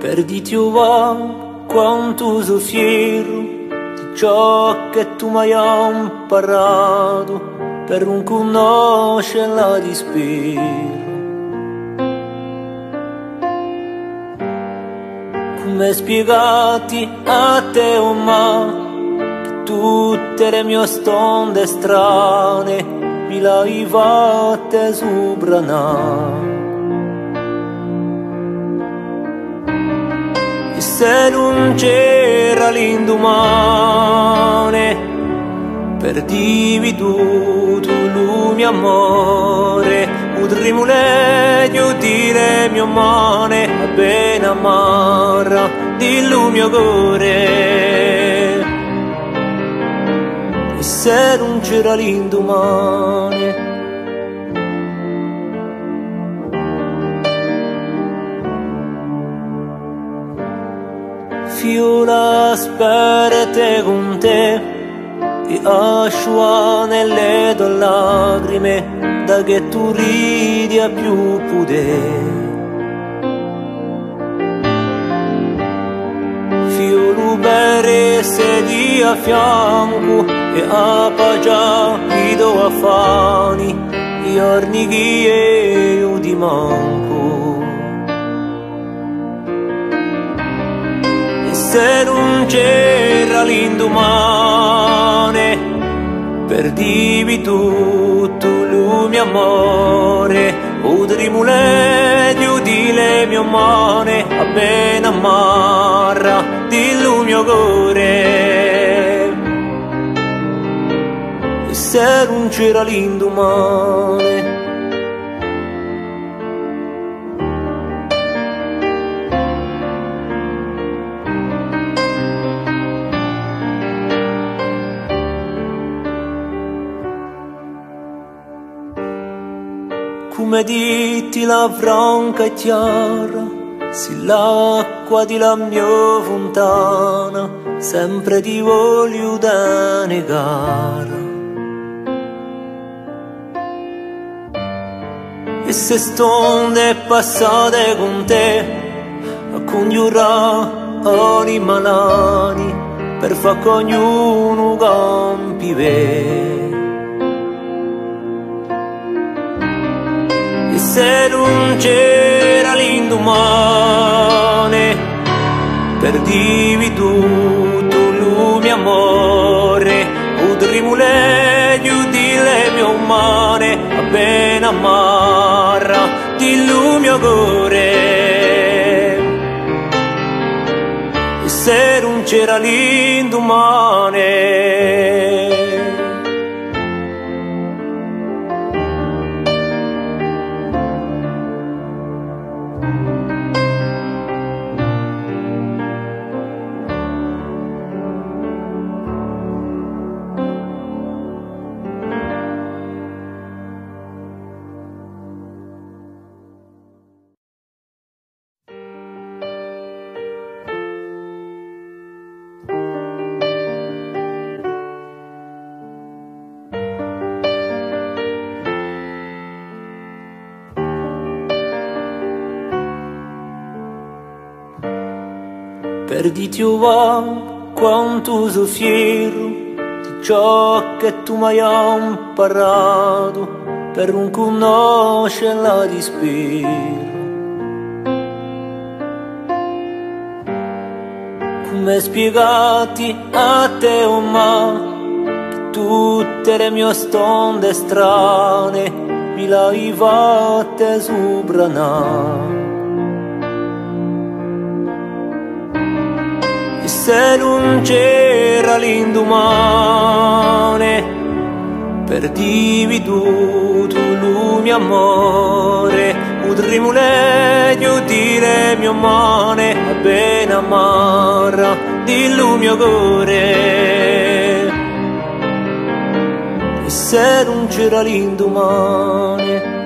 Perditi va quanto soffiro di ciò che tu mi hai imparato per non conoscere la dispero. Come spiegati a te o ma che tutte le mie stonde strane mi l'hai fatte subranare. E se non c'era l'indomane, perdivi tutto il mio amore, potremmo leggio dire mio mane, appena amara dillo mio cuore. E se non c'era l'indomane, fiola aspetta con te e asciua nelle tue lacrime da che tu ridi a più potere. Fiolo per sedi a fianco e a pagia i do affani i giorni che io ti manco. E se non c'era l'indomane, perdivi tutto il mio amore, potremmo leggio dire mio mane, appena amara dillo mio cuore. E se non c'era l'indomane, come ditti la franca e chiara, si l'acqua di la mia fontana, sempre ti voglio da negare. E se stonde passate con te, a congiurare ogni malani, per far che ognuno campi ve. E se non c'era l'indomane, perdivi tutto il mio amore, potremmo leggio dire mio mane, appena amara dillo mio cuore. E se non c'era l'indomane, perditi va quanto soffiro di ciò che tu mi hai imparato per non conoscere la dispero. Come spiegati a te o ma che tutte le mie stonde strane mi l'hai fatte subranare. E se non c'era l'indomane, perdivi tutto il mio amore, potremmo leggio dire mio mane, appena amara dillo mio cuore. E se non c'era l'indomane,